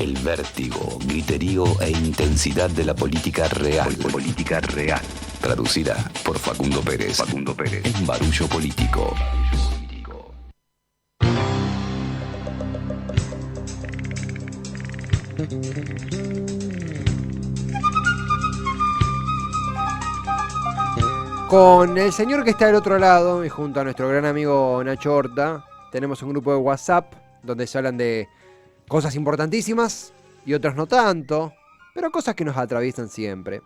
El vértigo, griterío e intensidad de la política real. Política real. Traducida por Facundo Pérez. En Barullo Político. Con el señor que está del otro lado y junto a nuestro gran amigo Nacho Horta, tenemos un grupo de WhatsApp donde se hablan de cosas importantísimas y otras no tanto, pero cosas que nos atraviesan siempre.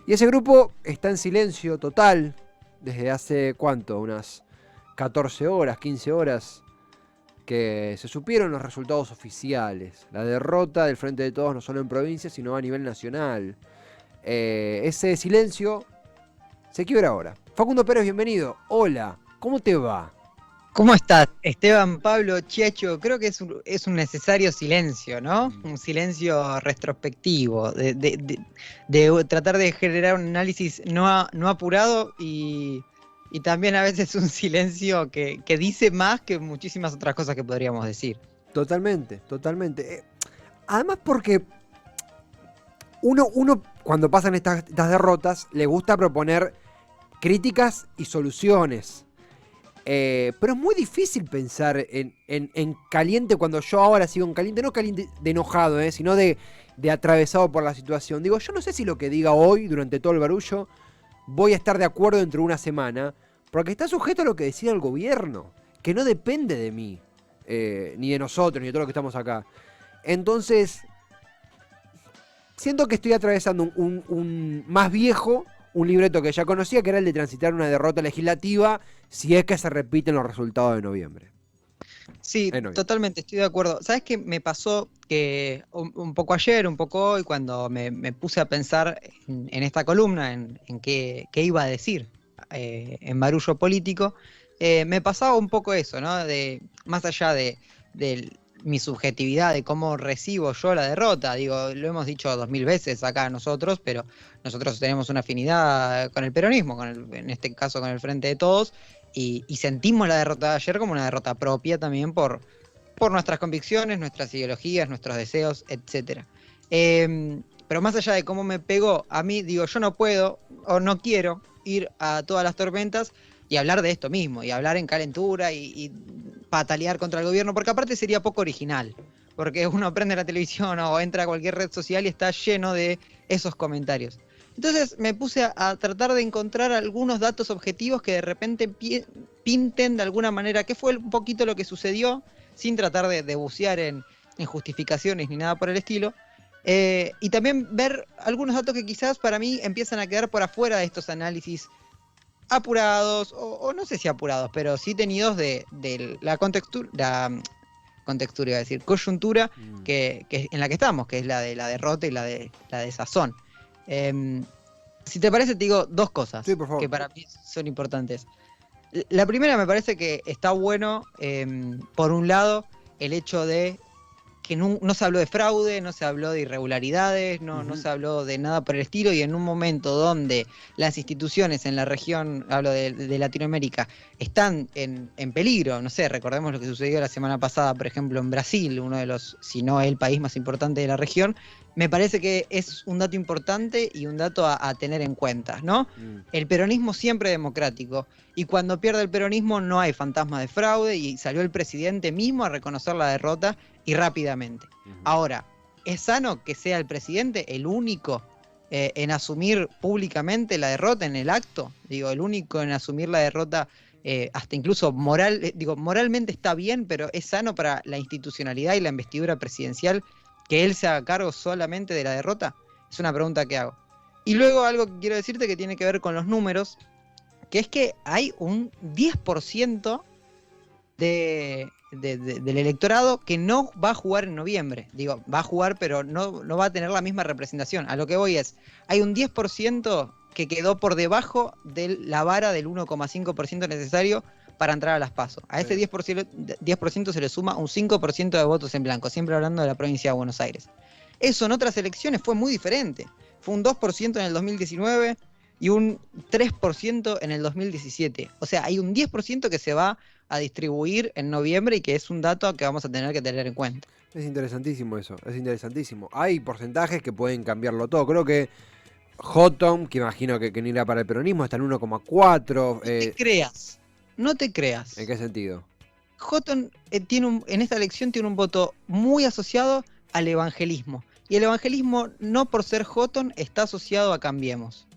Y ese grupo está en silencio total desde hace, ¿cuánto? Unas 14 horas, 15 horas, que se supieron los resultados oficiales. La derrota del Frente de Todos no solo en provincia, sino a nivel nacional. Ese silencio se quiebra ahora. Facundo Pérez, bienvenido. Hola, ¿cómo te va? ¿Cómo estás, Esteban, Pablo, Chiacho? Creo que es un necesario silencio, ¿no? Un silencio retrospectivo, de tratar de generar un análisis no apurado y también a veces un silencio que dice más que muchísimas otras cosas que podríamos decir. Totalmente. Además porque uno cuando pasan estas derrotas le gusta proponer críticas y soluciones. Pero es muy difícil pensar en caliente cuando yo ahora sigo en caliente, no caliente de enojado, sino de atravesado por la situación. Digo, yo no sé si lo que diga hoy, durante todo el barullo, voy a estar de acuerdo dentro de una semana, porque está sujeto a lo que decida el gobierno, que no depende de mí, ni de nosotros, ni de todos los que estamos acá. Entonces, siento que estoy atravesando un más viejo, un libreto que ya conocía, que era el de transitar una derrota legislativa si es que se repiten los resultados de noviembre. Sí, totalmente, estoy de acuerdo. ¿Sabes qué me pasó? Que un poco ayer, un poco hoy, cuando me puse a pensar en esta columna, en qué iba a decir en Barullo Político, me pasaba un poco eso, ¿no? Más allá de mi subjetividad, de cómo recibo yo la derrota. Digo, lo hemos dicho 2000 veces acá nosotros, pero nosotros tenemos una afinidad con el peronismo, en este caso con el Frente de Todos, y sentimos la derrota de ayer como una derrota propia también por nuestras convicciones, nuestras ideologías, nuestros deseos, etc. Pero más allá de cómo me pegó, a mí, digo, yo no puedo o no quiero ir a todas las tormentas y hablar de esto mismo, y hablar en calentura y patalear contra el gobierno, porque aparte sería poco original, porque uno prende la televisión o entra a cualquier red social y está lleno de esos comentarios. Entonces me puse a tratar de encontrar algunos datos objetivos que de repente pinten de alguna manera qué fue un poquito lo que sucedió, sin tratar de bucear en justificaciones ni nada por el estilo, y también ver algunos datos que quizás para mí empiezan a quedar por afuera de estos análisis apurados, o no sé si apurados, pero sí tenidos de la contextura, iba a decir, coyuntura que en la que estamos, que es la de la derrota y la de sazón. Si te parece, te digo dos cosas que para mí son importantes. La primera, me parece que está bueno, por un lado, el hecho de que no se habló de fraude, no se habló de irregularidades, no se habló de nada por el estilo, y en un momento donde las instituciones en la región, hablo de Latinoamérica, están en peligro, no sé, recordemos lo que sucedió la semana pasada, por ejemplo, en Brasil, uno de los, si no el país más importante de la región, me parece que es un dato importante y un dato a tener en cuenta, ¿no? El peronismo siempre democrático, y cuando pierde el peronismo no hay fantasma de fraude, y salió el presidente mismo a reconocer la derrota y rápidamente. Ahora, ¿es sano que sea el presidente el único en asumir públicamente la derrota en el acto? Digo, el único en asumir la derrota, hasta incluso moralmente está bien, pero ¿es sano para la institucionalidad y la investidura presidencial que él se haga cargo solamente de la derrota? Es una pregunta que hago. Y luego algo que quiero decirte que tiene que ver con los números, que es que hay un 10% del electorado que no va a jugar en noviembre. Digo, va a jugar, pero no va a tener la misma representación. A lo que voy es, hay un 10% que quedó por debajo de la vara del 1,5% necesario para entrar a las PASO. A ese 10% se le suma un 5% de votos en blanco, siempre hablando de la provincia de Buenos Aires. Eso en otras elecciones fue muy diferente. Fue un 2% en el 2019 y un 3% en el 2017. O sea, hay un 10% que se va a distribuir en noviembre y que es un dato que vamos a tener que tener en cuenta. Es interesantísimo eso, es interesantísimo. Hay porcentajes que pueden cambiarlo todo. Creo que Houghton, que imagino que no irá para el peronismo, está en 1,4. No te creas, no te creas. ¿En qué sentido? Houghton en esta elección tiene un voto muy asociado al evangelismo. Y el evangelismo, no por ser Houghton, está asociado a Cambiemos.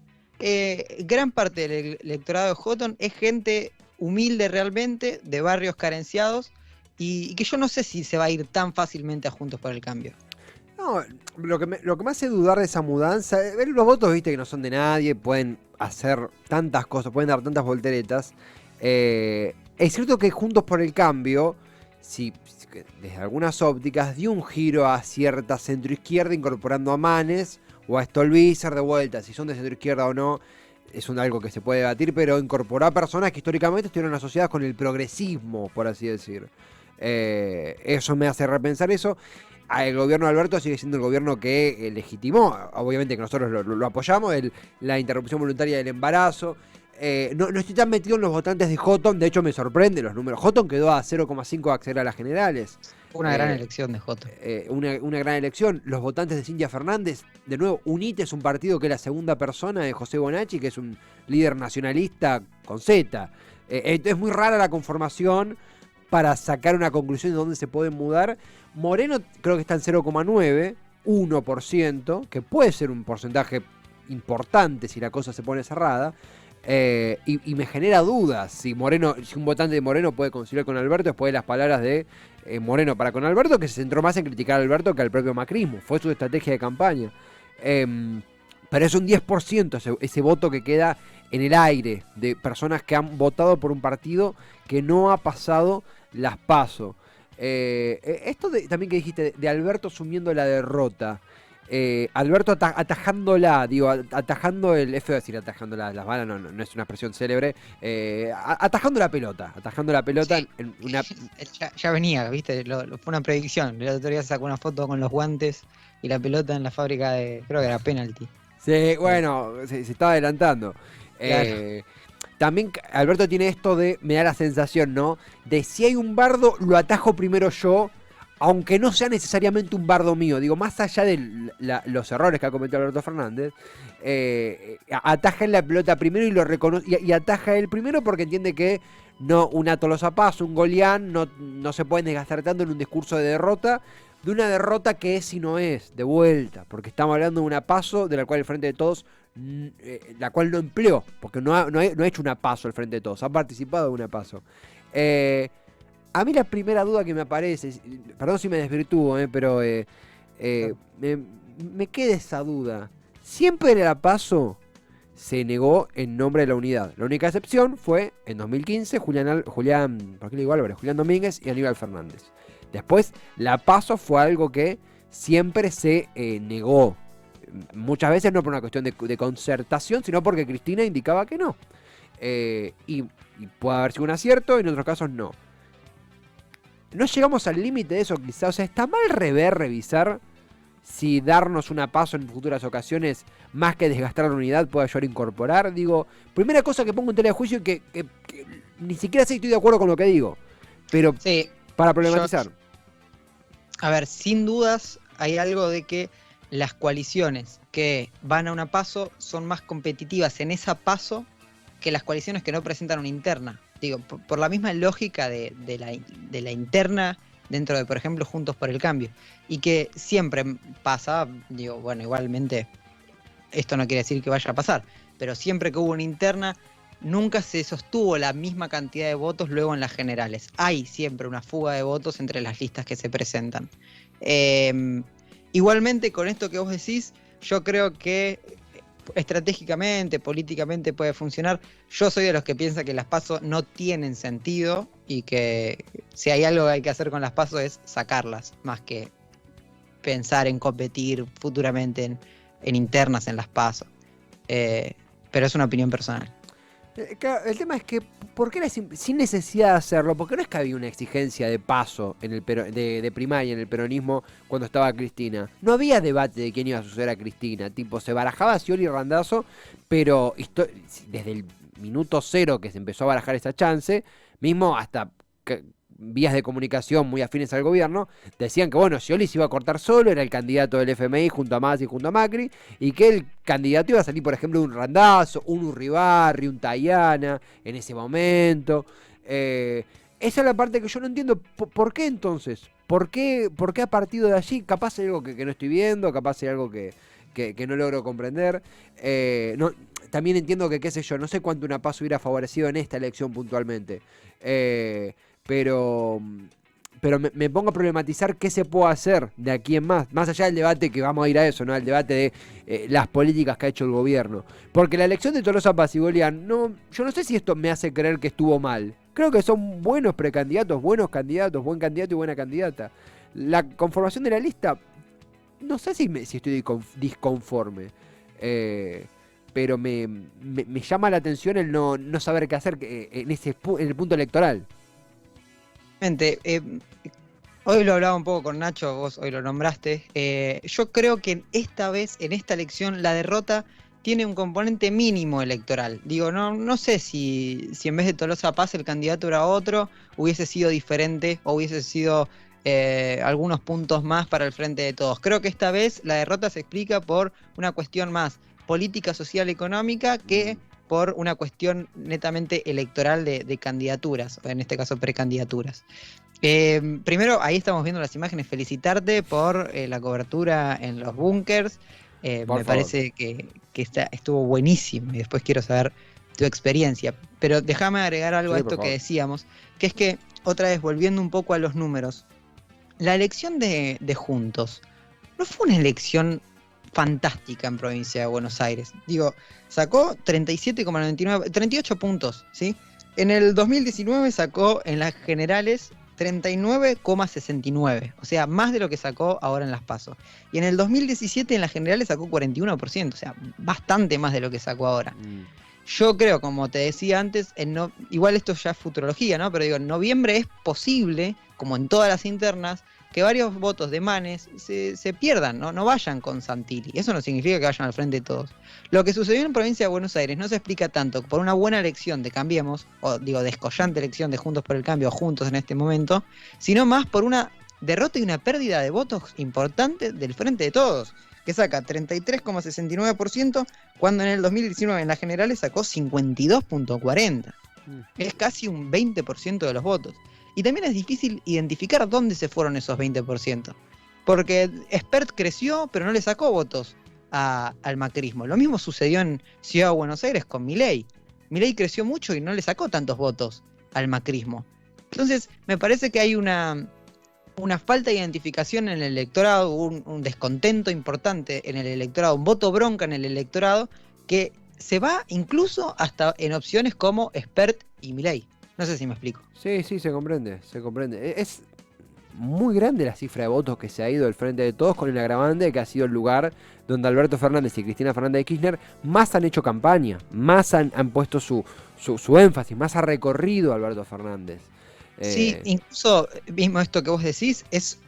Gran parte del electorado de Houghton es gente humilde realmente, de barrios carenciados, y que yo no sé si se va a ir tan fácilmente a Juntos por el Cambio. No, lo que me hace dudar de esa mudanza, los votos, viste, que no son de nadie, pueden hacer tantas cosas, pueden dar tantas volteretas. Es cierto que Juntos por el Cambio, desde algunas ópticas, dio un giro a cierta centroizquierda incorporando a Manes o a Stolbizer de vuelta. Si son de centroizquierda o no, es algo que se puede debatir, pero incorporó a personas que históricamente estuvieron asociadas con el progresismo, por así decir. Eso me hace repensar eso. El gobierno de Alberto sigue siendo el gobierno que legitimó, obviamente que nosotros lo apoyamos, la interrupción voluntaria del embarazo. No estoy tan metido en los votantes de Houghton, de hecho me sorprende los números. Houghton quedó a 0,5 de acceder a las generales. Una gran elección de Houghton. Una gran elección. Los votantes de Cintia Fernández, de nuevo, UNITE es un partido que es la segunda persona de José Bonacci, que es un líder nacionalista con Z. Es muy rara la conformación para sacar una conclusión de dónde se pueden mudar. Moreno creo que está en 0,9, 1%, que puede ser un porcentaje importante si la cosa se pone cerrada. Y me genera dudas si un votante de Moreno puede conciliar con Alberto después de las palabras de Moreno para con Alberto, que se centró más en criticar a Alberto que al propio macrismo. Fue su estrategia de campaña. Pero es un 10% ese voto que queda en el aire de personas que han votado por un partido que no ha pasado las PASO. Esto también que dijiste de Alberto asumiendo la derrota. Alberto atajándola, atajando es feo decir atajando las balas, no es una expresión célebre, atajando la pelota, Sí, en una... ya venía, viste, fue una predicción. El otro día se sacó una foto con los guantes y la pelota en la fábrica creo que era penalti. Sí, bueno, se estaba adelantando. Claro. También Alberto tiene esto me da la sensación, ¿no? De si hay un bardo, lo atajo primero yo, aunque no sea necesariamente un bardo mío. Digo, más allá de los errores que ha cometido Alberto Fernández, ataja en la pelota primero y lo reconoce, y ataja él primero porque entiende que una Tolosa Paz, un Golián, no se pueden desgastar tanto en un discurso de derrota, de una derrota que es y no es, de vuelta, porque estamos hablando de una PASO de la cual el Frente de Todos, la cual no empleó, porque no ha hecho una PASO el Frente de Todos, ha participado de una PASO. A mí la primera duda que me aparece, perdón si me desvirtúo, pero me queda esa duda. Siempre en la PASO se negó en nombre de la unidad. La única excepción fue en 2015 Julián Domínguez y Aníbal Fernández. Después la PASO fue algo que siempre se negó. Muchas veces no por una cuestión de concertación, sino porque Cristina indicaba que no. Y puede haber sido un acierto, en otros casos no. No llegamos al límite de eso quizás. O sea, está mal revisar si darnos una PASO en futuras ocasiones, más que desgastar la unidad, puede ayudar a incorporar. Digo, primera cosa que pongo en tela de juicio y que ni siquiera sé si estoy de acuerdo con lo que digo. Pero sí, para problematizar. A ver, sin dudas hay algo de que las coaliciones que van a una PASO son más competitivas en esa PASO que las coaliciones que no presentan una interna. Digo, por la misma lógica de la interna dentro de, por ejemplo, Juntos por el Cambio. Y que siempre pasa, digo, bueno, igualmente esto no quiere decir que vaya a pasar, pero siempre que hubo una interna, nunca se sostuvo la misma cantidad de votos luego en las generales. Hay siempre una fuga de votos entre las listas que se presentan. Igualmente, con esto que vos decís, yo creo que estratégicamente, políticamente puede funcionar. Yo soy de los que piensa que las PASO no tienen sentido y que si hay algo que hay que hacer con las PASO es sacarlas, más que pensar en competir futuramente en internas en las PASO. Pero es una opinión personal. El tema es que, ¿por qué era sin necesidad de hacerlo? Porque no es que había una exigencia de paso de primaria en el peronismo cuando estaba Cristina. No había debate de quién iba a suceder a Cristina. Tipo, se barajaba Scioli y Randazzo, pero desde el minuto cero que se empezó a barajar esa chance, mismo hasta vías de comunicación muy afines al gobierno, decían que bueno, Scioli se iba a cortar solo, era el candidato del FMI junto a Massa y junto a Macri, y que el candidato iba a salir, por ejemplo, de un Randazzo, un Urribarri, un Tayana, en ese momento. Esa es la parte que yo no entiendo. ¿Por qué entonces? ¿Por qué a partir de allí? Capaz hay algo que no estoy viendo, capaz hay algo que no logro comprender. También entiendo que, qué sé yo, no sé cuánto una PASO hubiera favorecido en esta elección puntualmente. Pero me pongo a problematizar qué se puede hacer de aquí en más allá del debate, que vamos a ir a eso, ¿no? Al debate de las políticas que ha hecho el gobierno. Porque la elección de Tolosa Paz y Golián, yo no sé si esto me hace creer que estuvo mal. Creo que son buenos precandidatos, buen candidato y buena candidata. La conformación de la lista, no sé si estoy disconforme. Pero me llama la atención el no saber qué hacer en el punto electoral. Hoy lo hablaba un poco con Nacho, vos hoy lo nombraste. Yo creo que esta vez, en esta elección, la derrota tiene un componente mínimo electoral. Digo, no sé si en vez de Tolosa Paz el candidato era otro, hubiese sido diferente o hubiese sido algunos puntos más para el Frente de Todos. Creo que esta vez la derrota se explica por una cuestión más política, social, económica, que por una cuestión netamente electoral de candidaturas, o en este caso precandidaturas. Primero, ahí estamos viendo las imágenes, felicitarte por la cobertura en los búnkers. Me parece que estuvo buenísimo y después quiero saber tu experiencia. Pero déjame agregar algo a esto que decíamos, que es que, otra vez, volviendo un poco a los números, la elección de Juntos no fue una elección fantástica en provincia de Buenos Aires. Digo, sacó 37,99, 38 puntos, ¿sí? En el 2019 sacó en las generales 39,69, o sea, más de lo que sacó ahora en las PASO. Y en el 2017 en las generales sacó 41%, o sea, bastante más de lo que sacó ahora. Yo creo, como te decía antes, igual esto ya es futurología, ¿no? Pero digo, en noviembre es posible, como en todas las internas, que varios votos de Manes se pierdan, no vayan con Santilli. Eso no significa que vayan al Frente de Todos. Lo que sucedió en provincia de Buenos Aires no se explica tanto por una buena elección de Cambiemos, o digo, descollante elección de Juntos por el Cambio, o Juntos en este momento, sino más por una derrota y una pérdida de votos importante del Frente de Todos, que saca 33,69%, cuando en el 2019 en las generales sacó 52,40%. Es casi un 20% de los votos. Y también es difícil identificar dónde se fueron esos 20%. Porque Espert creció, pero no le sacó votos al macrismo. Lo mismo sucedió en Ciudad de Buenos Aires con Milei. Milei creció mucho y no le sacó tantos votos al macrismo. Entonces, me parece que hay una falta de identificación en el electorado, un descontento importante en el electorado, un voto bronca en el electorado, que se va incluso hasta en opciones como Espert y Milei. No sé si me explico. Sí, se comprende. Es muy grande la cifra de votos que se ha ido del Frente de Todos, con el agravante de que ha sido el lugar donde Alberto Fernández y Cristina Fernández de Kirchner más han hecho campaña, más han puesto su énfasis, más ha recorrido Alberto Fernández. Sí, incluso mismo esto que vos decís, es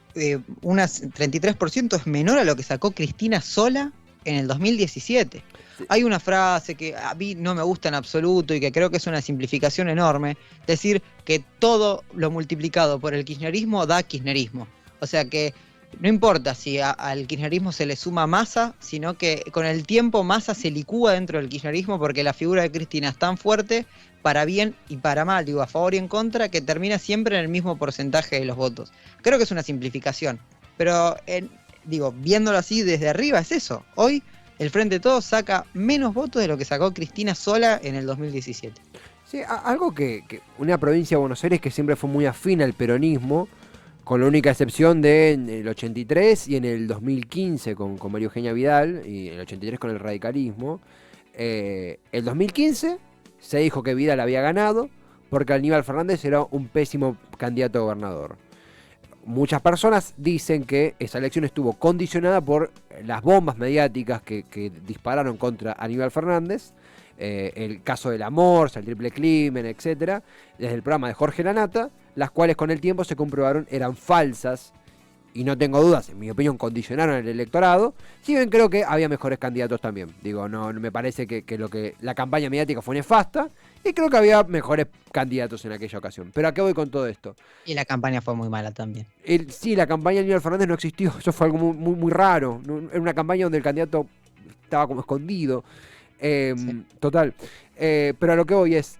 un 33% es menor a lo que sacó Cristina sola en el 2017. Sí. Hay una frase que a mí no me gusta en absoluto y que creo que es una simplificación enorme, decir que todo lo multiplicado por el kirchnerismo da kirchnerismo. O sea que no importa si al kirchnerismo se le suma Massa, sino que con el tiempo Massa se licúa dentro del kirchnerismo, porque la figura de Cristina es tan fuerte, para bien y para mal, digo, a favor y en contra, que termina siempre en el mismo porcentaje de los votos. Creo que es una simplificación, pero viéndolo así desde arriba es eso. Hoy el Frente de Todos saca menos votos de lo que sacó Cristina sola en el 2017. Sí, algo que una provincia de Buenos Aires que siempre fue muy afín al peronismo, con la única excepción de en el 83 y en el 2015 con María Eugenia Vidal, y en el 83 con el radicalismo. El 2015 se dijo que Vidal había ganado porque Aníbal Fernández era un pésimo candidato a gobernador. Muchas personas dicen que esa elección estuvo condicionada por las bombas mediáticas que dispararon contra Aníbal Fernández, el caso del amor, el triple crimen, etc., desde el programa de Jorge Lanata, las cuales con el tiempo se comprobaron eran falsas y no tengo dudas, en mi opinión, condicionaron el electorado, si bien creo que había mejores candidatos también. Digo, no me parece que la campaña mediática fue nefasta, y creo que había mejores candidatos en aquella ocasión. Pero ¿a qué voy con todo esto? Y la campaña fue muy mala también. Sí, la campaña de Aníbal Fernández no existió, eso fue algo muy raro. Era una campaña donde el candidato estaba como escondido. Sí. Total. Pero a lo que voy es,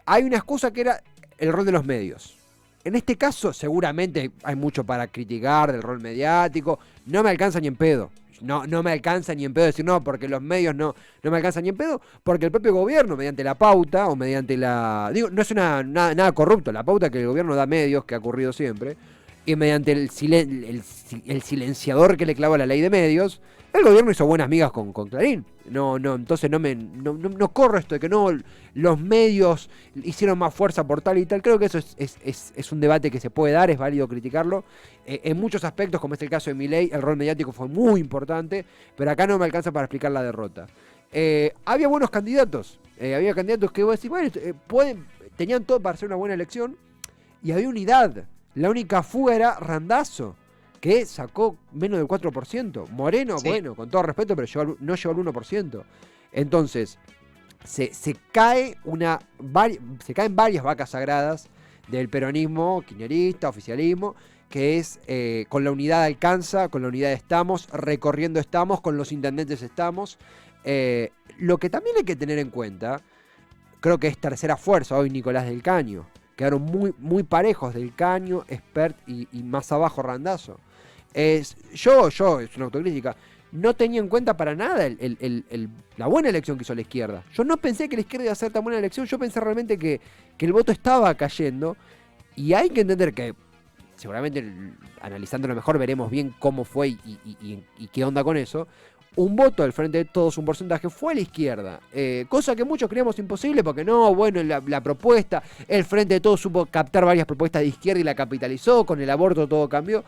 hay una excusa que era el rol de los medios. En este caso, seguramente hay mucho para criticar del rol mediático. No me alcanza ni en pedo. No me alcanza ni en pedo decir no, porque los medios no me alcanzan ni en pedo, porque el propio gobierno, mediante la pauta o mediante la... Digo, no es nada corrupto, la pauta que el gobierno da a medios, que ha ocurrido siempre, y mediante el silenciador que le clava la ley de medios, el gobierno hizo buenas migas con Clarín. Entonces no corro esto de que no, los medios hicieron más fuerza por tal y tal. Creo que eso es un debate que se puede dar, es válido criticarlo. En muchos aspectos, como es el caso de Milei, el rol mediático fue muy importante, pero acá no me alcanza para explicar la derrota. Había buenos candidatos, había candidatos que vos decís, bueno, tenían todo para hacer una buena elección, y había unidad. La única fuga era Randazzo, que sacó menos del 4%. Moreno, sí, bueno, con todo respeto, pero no llegó al 1%. Entonces, se caen varias vacas sagradas del peronismo, kirchnerista, oficialismo, que es con la unidad alcanza, con la unidad estamos, recorriendo estamos, con los intendentes estamos. Lo que también hay que tener en cuenta, creo que es tercera fuerza hoy Nicolás del Caño. Quedaron muy parejos del Caño, Espert y más abajo Randazzo. Yo, es una autocrítica, no tenía en cuenta para nada la buena elección que hizo la izquierda. Yo no pensé que la izquierda iba a hacer tan buena elección, yo pensé realmente que el voto estaba cayendo, y hay que entender que seguramente analizándolo mejor veremos bien cómo fue y qué onda con eso. Un voto del Frente de Todos, un porcentaje, fue a la izquierda. Cosa que muchos creíamos imposible porque la propuesta, el Frente de Todos supo captar varias propuestas de izquierda y la capitalizó, con el aborto todo cambió.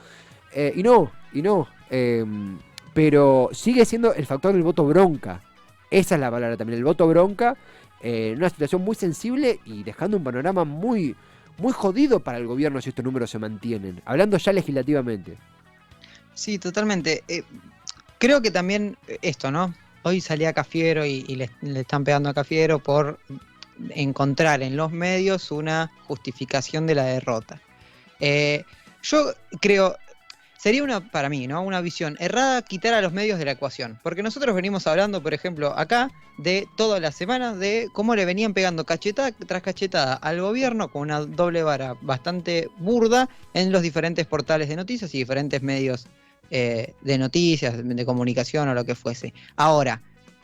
Pero sigue siendo el factor del voto bronca. Esa es la palabra también, el voto bronca, en una situación muy sensible y dejando un panorama muy jodido para el gobierno si estos números se mantienen. Hablando ya legislativamente. Sí, totalmente. Creo que también esto, ¿no? Hoy salía Cafiero y le están pegando a Cafiero por encontrar en los medios una justificación de la derrota. Yo creo, sería para mí, ¿no? Una visión errada quitar a los medios de la ecuación. Porque nosotros venimos hablando, por ejemplo, acá, de todas las semanas, de cómo le venían pegando cachetada tras cachetada al gobierno con una doble vara bastante burda en los diferentes portales de noticias y diferentes medios de noticias, de comunicación o lo que fuese. Ahora,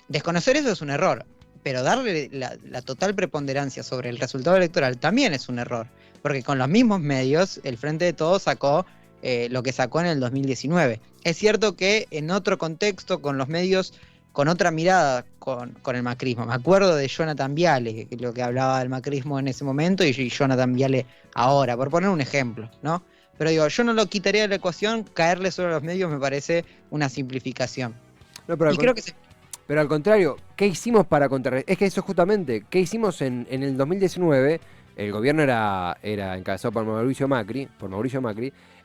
desconocer eso es un error, pero darle la total preponderancia sobre el resultado electoral también es un error, porque con los mismos medios el Frente de Todos sacó lo que sacó en el 2019. Es cierto que en otro contexto, con los medios, con otra mirada, con el macrismo. Me acuerdo de Jonathan Viale, que lo que hablaba del macrismo en ese momento, y Jonathan Viale ahora, por poner un ejemplo, ¿no? Pero digo, yo no lo quitaría de la ecuación, caerle solo a los medios me parece una simplificación. No, pero al contrario, ¿qué hicimos para contrarrestar? Es que eso justamente, ¿qué hicimos en el 2019? El gobierno era encabezado por Mauricio Macri,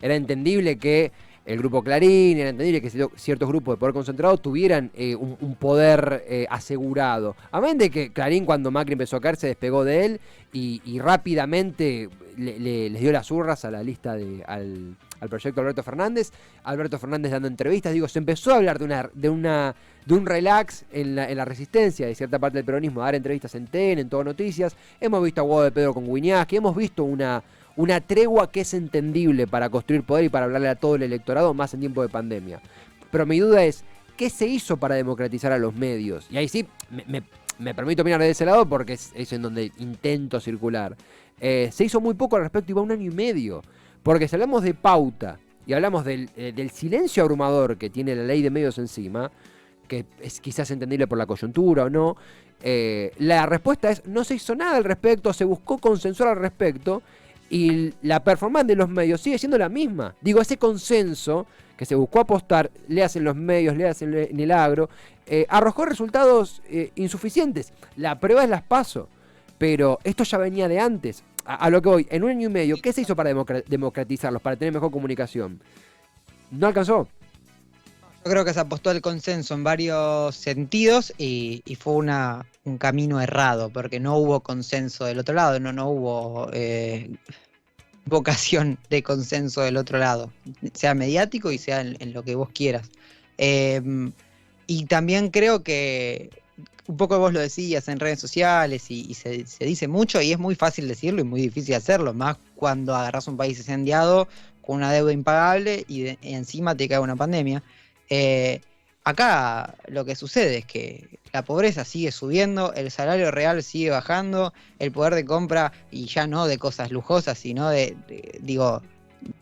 era entendible que el grupo Clarín, era entendible que ciertos grupos de poder concentrado tuvieran un poder asegurado. Amén de que Clarín, cuando Macri empezó a caer, se despegó de él y rápidamente les dio las urras a la lista al proyecto Alberto Fernández. Alberto Fernández dando entrevistas, se empezó a hablar de un relax en la resistencia de cierta parte del peronismo, dar entrevistas en TN, en Todo Noticias. Hemos visto a Guado de Pedro con Guiñazqui, hemos visto una tregua que es entendible para construir poder y para hablarle a todo el electorado, más en tiempo de pandemia. Pero mi duda es, ¿qué se hizo para democratizar a los medios? Y ahí sí, me permito mirar de ese lado porque es en donde intento circular. Se hizo muy poco al respecto y va 1 año y medio. Porque si hablamos de pauta y hablamos del silencio abrumador que tiene la ley de medios encima, que es quizás entendible por la coyuntura o no, la respuesta es, no se hizo nada al respecto, se buscó consensuar al respecto, y la performance de los medios sigue siendo la misma. Digo, ese consenso que se buscó apostar, leas en los medios, leas en el agro, arrojó resultados insuficientes. La prueba es las PASO, pero esto ya venía de antes. A lo que voy, en 1 año y medio, ¿qué se hizo para democratizarlos, para tener mejor comunicación? no alcanzó. Yo creo que se apostó al consenso en varios sentidos y fue un camino errado, porque no hubo consenso del otro lado, no hubo vocación de consenso del otro lado, sea mediático y sea en lo que vos quieras. Y también creo que, un poco vos lo decías en redes sociales y se dice mucho y es muy fácil decirlo y muy difícil hacerlo, más cuando agarrás un país incendiado con una deuda impagable y encima te cae una pandemia. Acá lo que sucede es que la pobreza sigue subiendo, el salario real sigue bajando, el poder de compra, y ya no de cosas lujosas, sino de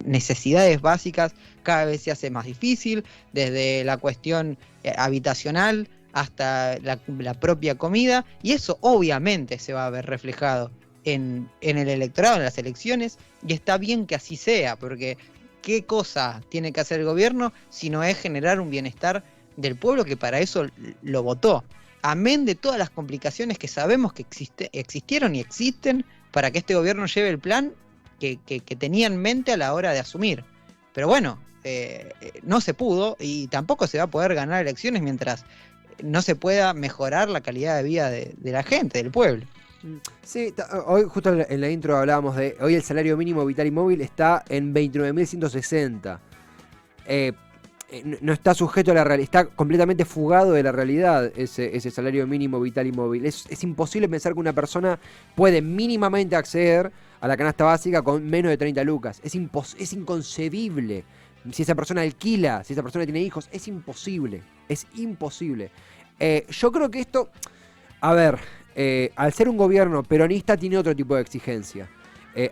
necesidades básicas, cada vez se hace más difícil, desde la cuestión habitacional hasta la propia comida, y eso obviamente se va a ver reflejado en el electorado, en las elecciones, y está bien que así sea, porque ¿qué cosa tiene que hacer el gobierno si no es generar un bienestar del pueblo que para eso lo votó? Amén de todas las complicaciones que sabemos que existieron y existen para que este gobierno lleve el plan que tenía en mente a la hora de asumir. Pero bueno, no se pudo y tampoco se va a poder ganar elecciones mientras no se pueda mejorar la calidad de vida de la gente, del pueblo. Sí, hoy justo en la intro hablábamos de, hoy el salario mínimo vital y móvil está en 29.160. No está sujeto a la realidad, está completamente fugado de la realidad ese salario mínimo vital y móvil. Es imposible pensar que una persona puede mínimamente acceder a la canasta básica con menos de 30 lucas. Es inconcebible. Si esa persona alquila, si esa persona tiene hijos, es imposible. Es imposible. Yo creo que esto, a ver, al ser un gobierno peronista tiene otro tipo de exigencia,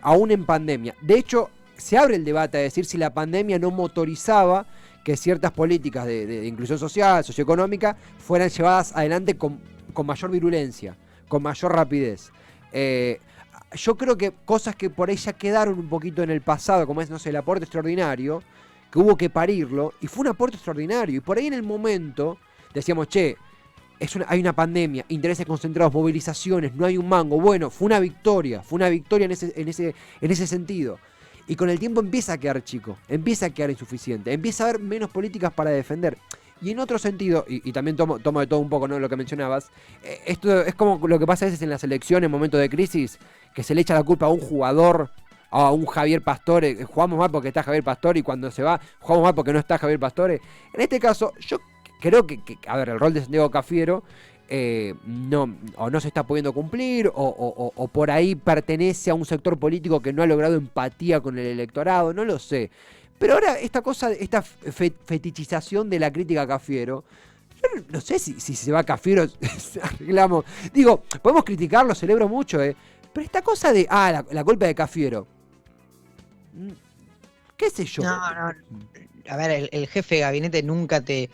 aún en pandemia. De hecho, se abre el debate a decir si la pandemia no motorizaba que ciertas políticas de inclusión social, socioeconómica, fueran llevadas adelante con mayor virulencia, con mayor rapidez. Yo creo que cosas que por ahí ya quedaron un poquito en el pasado, como es, no sé, el aporte extraordinario, que hubo que parirlo, y fue un aporte extraordinario, y por ahí en el momento decíamos, che, hay una pandemia, intereses concentrados, movilizaciones, no hay un mango. Bueno, fue una victoria en ese sentido. Y con el tiempo empieza a quedar chico, empieza a quedar insuficiente, empieza a haber menos políticas para defender. Y en otro sentido, y también tomo de todo un poco, ¿no?, lo que mencionabas, esto es como lo que pasa a veces en la selección en momentos de crisis, que se le echa la culpa a un jugador, a un Javier Pastore, jugamos mal porque está Javier Pastore y cuando se va, jugamos mal porque no está Javier Pastore. En este caso, yo creo que a ver, el rol de Santiago Cafiero no se está pudiendo cumplir, o por ahí pertenece a un sector político que no ha logrado empatía con el electorado, no lo sé. Pero ahora esta fetichización de la crítica a Cafiero, yo no sé si se va Cafiero, arreglamos. Digo, podemos criticarlo, celebro mucho, pero esta cosa de, la culpa de Cafiero, qué sé yo. No. A ver, el jefe de gabinete nunca te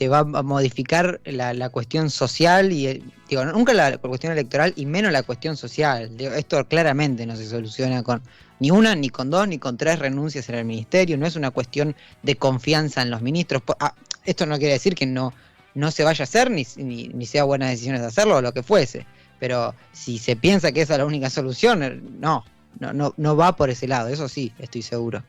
va a modificar la cuestión social y nunca la cuestión electoral y menos la cuestión social. Esto claramente no se soluciona con ni una, ni con dos, ni con tres renuncias en el ministerio. No es una cuestión de confianza en los ministros. Esto no quiere decir que no se vaya a hacer ni sea buenas decisiones de hacerlo o lo que fuese. Pero si se piensa que esa es la única solución, no va por ese lado. Eso sí, estoy seguro.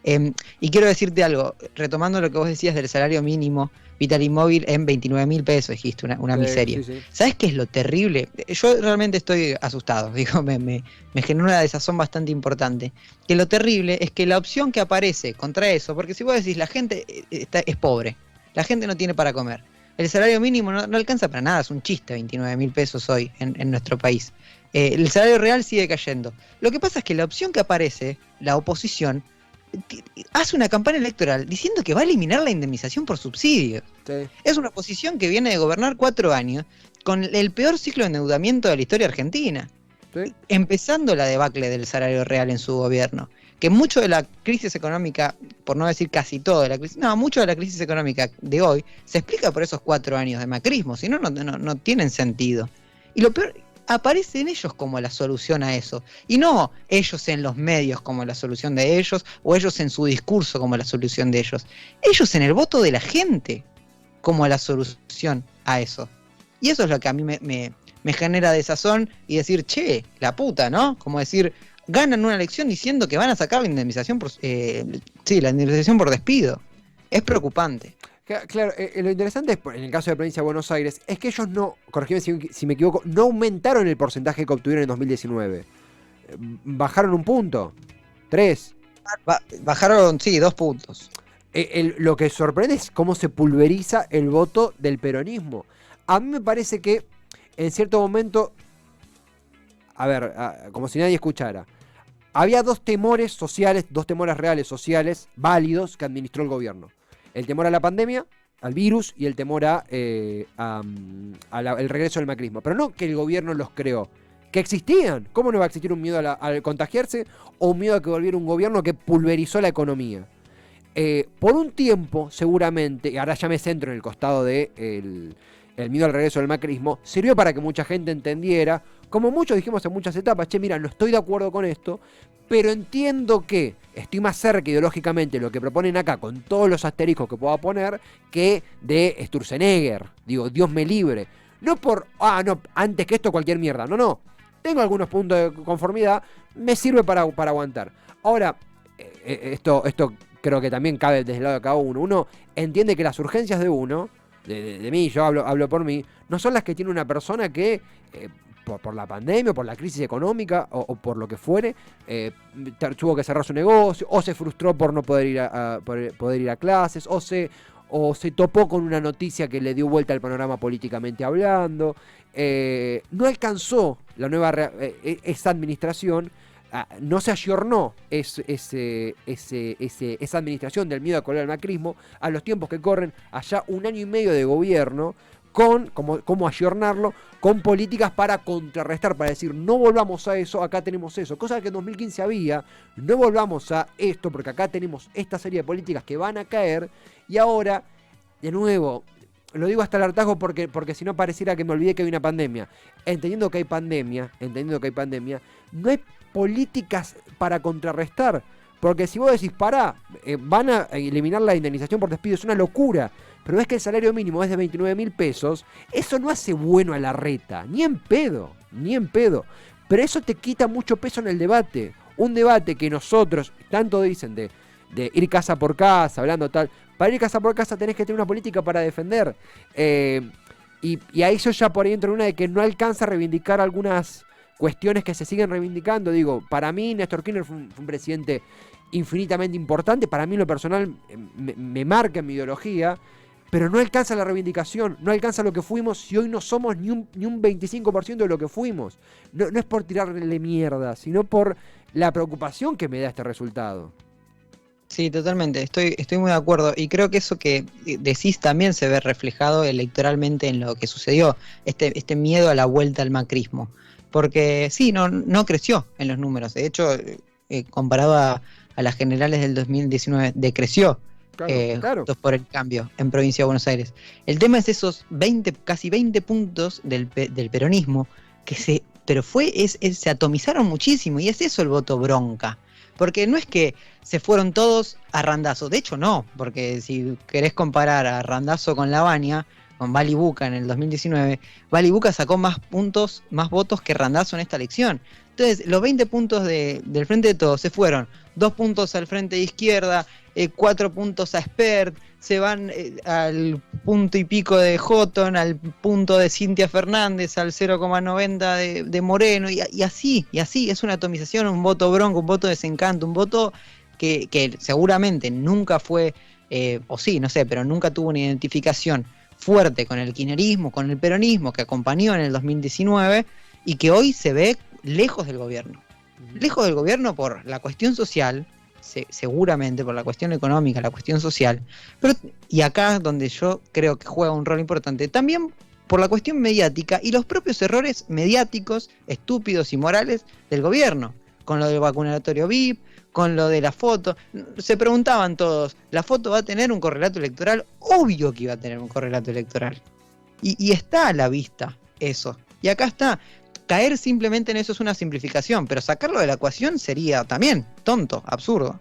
Y quiero decirte algo, retomando lo que vos decías del salario mínimo vital y móvil en 29.000 pesos, dijiste, una miseria. Sí. ¿Sabes qué es lo terrible? Yo realmente estoy asustado, me genera una desazón bastante importante. Que lo terrible es que la opción que aparece contra eso, porque si vos decís la gente es pobre, la gente no tiene para comer, el salario mínimo no alcanza para nada, es un chiste 29.000 pesos hoy en nuestro país. El salario real sigue cayendo. Lo que pasa es que la opción que aparece, la oposición, hace una campaña electoral diciendo que va a eliminar la indemnización por subsidios. Sí. Es una oposición que viene de gobernar 4 años con el peor ciclo de endeudamiento de la historia argentina. Sí. Empezando la debacle del salario real en su gobierno. Que mucho de la crisis económica, por no decir casi todo de la crisis, mucho de la crisis económica de hoy se explica por esos 4 años de macrismo, si no tienen sentido. Y lo peor, aparecen ellos como la solución a eso, y no ellos en los medios como la solución de ellos, o ellos en su discurso como la solución de ellos. Ellos en el voto de la gente como la solución a eso. Y eso es lo que a mí me genera desazón y decir, che, la puta, ¿no? Como decir, ganan una elección diciendo que van a sacar la indemnización por, la indemnización por despido. Es preocupante. Claro, lo interesante es, en el caso de la provincia de Buenos Aires, es que ellos no, corregime si me equivoco, no aumentaron el porcentaje que obtuvieron en 2019. Bajaron un punto, 3. Bajaron, sí, 2 puntos. Lo que sorprende es cómo se pulveriza el voto del peronismo. A mí me parece que en cierto momento, a ver, como si nadie escuchara, había dos temores sociales, dos temores reales sociales válidos que administró el gobierno. El temor a la pandemia, al virus, y el temor el regreso del macrismo. Pero no que el gobierno los creó, que existían. ¿Cómo no va a existir un miedo al contagiarse o un miedo a que volviera un gobierno que pulverizó la economía? Por un tiempo, seguramente, y ahora ya me centro en el costado de el miedo al regreso del macrismo, sirvió para que mucha gente entendiera, como muchos dijimos en muchas etapas, che, mira, no estoy de acuerdo con esto, pero entiendo que estoy más cerca ideológicamente de lo que proponen acá, con todos los asteriscos que pueda poner, que de Sturzenegger. Digo, Dios me libre. No por, no, antes que esto cualquier mierda. No. Tengo algunos puntos de conformidad, me sirve para aguantar. Ahora, esto creo que también cabe desde el lado de cada uno. Uno entiende que las urgencias de uno, de mí, yo hablo por mí, no son las que tiene una persona que... por la pandemia, o por la crisis económica, o por lo que fuere, tuvo que cerrar su negocio, o se frustró por no poder ir a clases, o se topó con una noticia que le dio vuelta al panorama políticamente hablando. No alcanzó la nueva esa administración, no se ayornó esa administración del miedo a colar al macrismo a los tiempos que corren, allá 1 año y medio de gobierno, con cómo ayornarlo, con políticas para contrarrestar, para decir, no volvamos a eso, acá tenemos eso, cosa que en 2015 había, no volvamos a esto, porque acá tenemos esta serie de políticas que van a caer, y ahora, de nuevo, lo digo hasta el hartazgo porque si no pareciera que me olvidé que hay una pandemia. Entendiendo que hay pandemia, no hay políticas para contrarrestar, porque si vos decís, van a eliminar la indemnización por despido, es una locura. Pero ves que el salario mínimo es de 29.000 pesos, eso no hace bueno a la reta, ni en pedo. Pero eso te quita mucho peso en el debate. Un debate que nosotros, tanto dicen de ir casa por casa, hablando tal, para ir casa por casa tenés que tener una política para defender. Y ahí yo ya por ahí entro en una de que no alcanza a reivindicar algunas cuestiones que se siguen reivindicando. Digo, para mí Néstor Kirchner fue un presidente infinitamente importante, para mí en lo personal me marca en mi ideología, pero no alcanza la reivindicación, no alcanza lo que fuimos si hoy no somos ni un 25% de lo que fuimos. No es por tirarle mierda, sino por la preocupación que me da este resultado. Sí, totalmente, estoy muy de acuerdo, y creo que eso que decís también se ve reflejado electoralmente en lo que sucedió, este miedo a la vuelta al macrismo, porque sí, no creció en los números, de hecho, comparado a las generales del 2019, decreció. Claro. Juntos por el Cambio en Provincia de Buenos Aires. El tema es esos casi 20 puntos del peronismo que se atomizaron muchísimo, y es eso el voto bronca. Porque no es que se fueron todos a Randazzo, de hecho no, porque si querés comparar a Randazzo con Lavagna, con Bali Buca en el 2019, Bali Buca sacó más votos que Randazzo en esta elección. Entonces, los 20 puntos del Frente de Todos se fueron, 2 puntos al Frente de Izquierda, 4 puntos a Spert, se van al punto y pico de Houghton, al punto de Cintia Fernández, al 0,90 de Moreno, y así, es una atomización, un voto bronco, un voto desencanto, un voto que seguramente nunca fue, o sí, no sé, pero nunca tuvo una identificación fuerte con el kirchnerismo, con el peronismo que acompañó en el 2019, y que hoy se ve lejos del gobierno. Lejos del gobierno por la cuestión social, seguramente por la cuestión económica, la cuestión social, pero, y acá donde yo creo que juega un rol importante, también por la cuestión mediática y los propios errores mediáticos, estúpidos y morales del gobierno, con lo del vacunatorio VIP, con lo de la foto. Se preguntaban todos, ¿la foto va a tener un correlato electoral? Obvio que iba a tener un correlato electoral. Y está a la vista eso. Y acá está. Caer simplemente en eso es una simplificación, pero sacarlo de la ecuación sería también tonto, absurdo.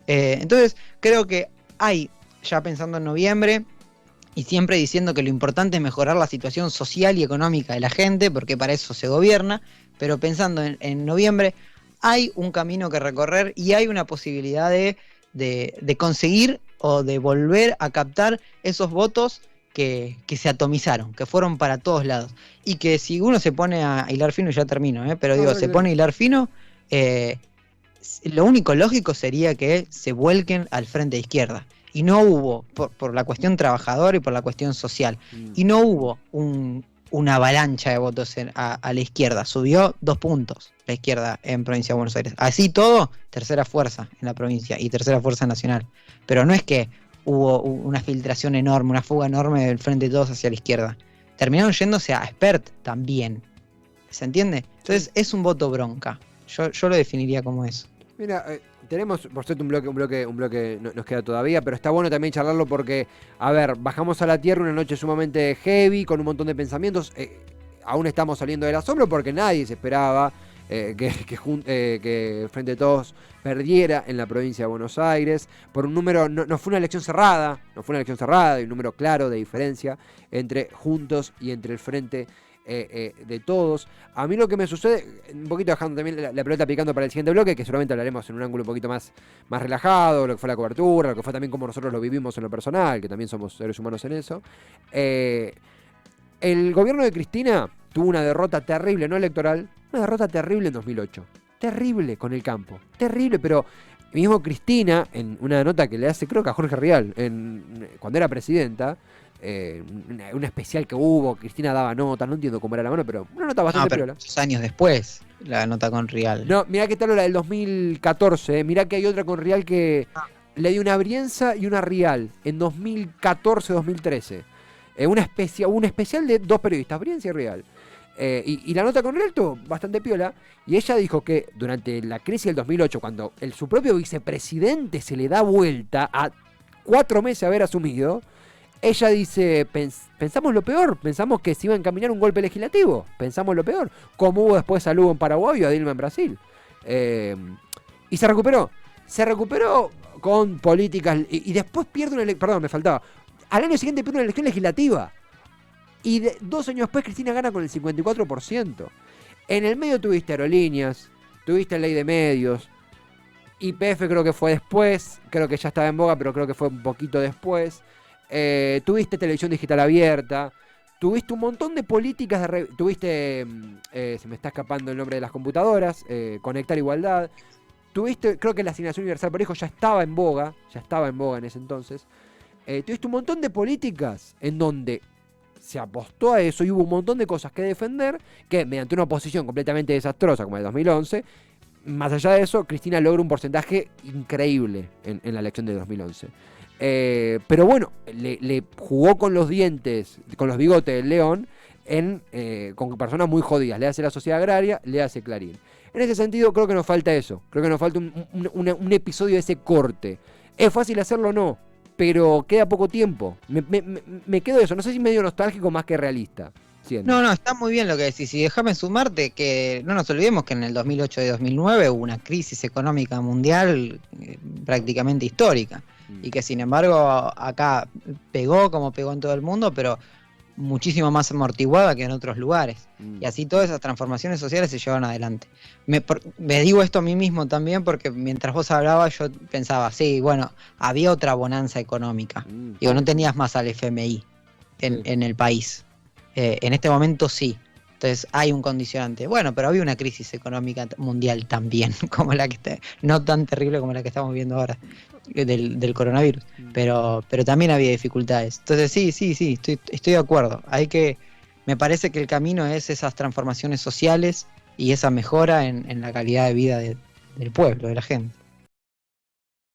Entonces, creo que hay, ya pensando en noviembre, y siempre diciendo que lo importante es mejorar la situación social y económica de la gente, porque para eso se gobierna, pero pensando en noviembre, hay un camino que recorrer y hay una posibilidad de conseguir o de volver a captar esos votos que se atomizaron, que fueron para todos lados. Y que si uno se pone a hilar fino, y ya termino, pero digo, se pone a hilar fino, lo único lógico sería que se vuelquen al frente de izquierda. Y no hubo, por la cuestión trabajadora y por la cuestión social, y no hubo una avalancha de votos a la izquierda. Subió 2 puntos la izquierda en Provincia de Buenos Aires. Así todo, tercera fuerza en la provincia y tercera fuerza nacional. Pero no es que hubo una filtración enorme, una fuga enorme del frente de todos hacia la izquierda. Terminaron yéndose a Spert también. ¿Se entiende? Entonces es un voto bronca. Yo lo definiría como eso. Mira, tenemos, por cierto, un bloque nos queda todavía, pero está bueno también charlarlo porque, a ver, bajamos a la tierra una noche sumamente heavy, con un montón de pensamientos. Aún estamos saliendo del asombro porque nadie se esperaba que Frente de Todos perdiera en la provincia de Buenos Aires. Por un número, no fue una elección cerrada, y un número claro de diferencia entre Juntos y entre el Frente de Todos. A mí lo que me sucede, un poquito dejando también la pelota picando para el siguiente bloque, que seguramente hablaremos en un ángulo un poquito más relajado, lo que fue la cobertura, lo que fue también como nosotros lo vivimos en lo personal, que también somos seres humanos en eso. El gobierno de Cristina tuvo una derrota terrible, no electoral, una derrota terrible en 2008. Terrible con el campo, terrible, pero mismo Cristina, en una nota que le hace, creo que a Jorge Rial, cuando era presidenta, un especial que hubo, Cristina daba notas, no entiendo cómo era la mano, pero una nota bastante piola. Muchos años después, la nota con Rial. No, mirá que tal la del 2014, mirá que hay otra con Rial que le dio una Brienza y una Rial en 2014-2013. Un especial de 2 periodistas, Brienza y Rial. Y la nota con Rial estuvo bastante piola. Y ella dijo que durante la crisis del 2008, cuando su propio vicepresidente se le da vuelta a 4 meses de haber asumido, ella dice, pensamos lo peor, pensamos que se iba a encaminar un golpe legislativo, pensamos lo peor, como hubo después a Lugo en Paraguay y a Dilma en Brasil. Y se recuperó con políticas, y después pierde una elección, perdón, me faltaba, al año siguiente pierde una elección legislativa, y 2 años después Cristina gana con el 54%. En el medio tuviste aerolíneas, tuviste ley de medios, YPF creo que fue después, creo que ya estaba en boga, pero creo que fue un poquito después. Tuviste televisión digital abierta, tuviste un montón de políticas tuviste, se me está escapando el nombre de las computadoras, Conectar Igualdad, tuviste, creo que la asignación universal por hijo ya estaba en boga en ese entonces. Tuviste un montón de políticas en donde se apostó a eso y hubo un montón de cosas que defender, que mediante una oposición completamente desastrosa como el 2011, más allá de eso, Cristina logra un porcentaje increíble en la elección de 2011. Pero bueno, le jugó con los dientes, con los bigotes del león, con personas muy jodidas. Le hace la Sociedad Agraria, le hace Clarín. En ese sentido, creo que nos falta eso. Creo que nos falta un episodio de ese corte. ¿Es fácil hacerlo o no? Pero queda poco tiempo. Me quedo de eso. No sé si medio nostálgico más que realista. Siendo. No, está muy bien lo que decís. Y déjame sumarte que no nos olvidemos que en el 2008 y 2009 hubo una crisis económica mundial prácticamente histórica. Y que sin embargo acá pegó como pegó en todo el mundo, pero muchísimo más amortiguada que en otros lugares. Y así todas esas transformaciones sociales se llevaron adelante. Me digo esto a mí mismo también porque mientras vos hablabas yo pensaba, sí, bueno, había otra bonanza económica. Digo, no tenías más al FMI en el país. En este momento sí. Entonces hay un condicionante. Bueno, pero había una crisis económica mundial también, como la que no tan terrible como la que estamos viendo ahora, del coronavirus. Pero también había dificultades. Entonces sí, estoy de acuerdo. Me parece que el camino es esas transformaciones sociales y esa mejora en la calidad de vida del pueblo, de la gente.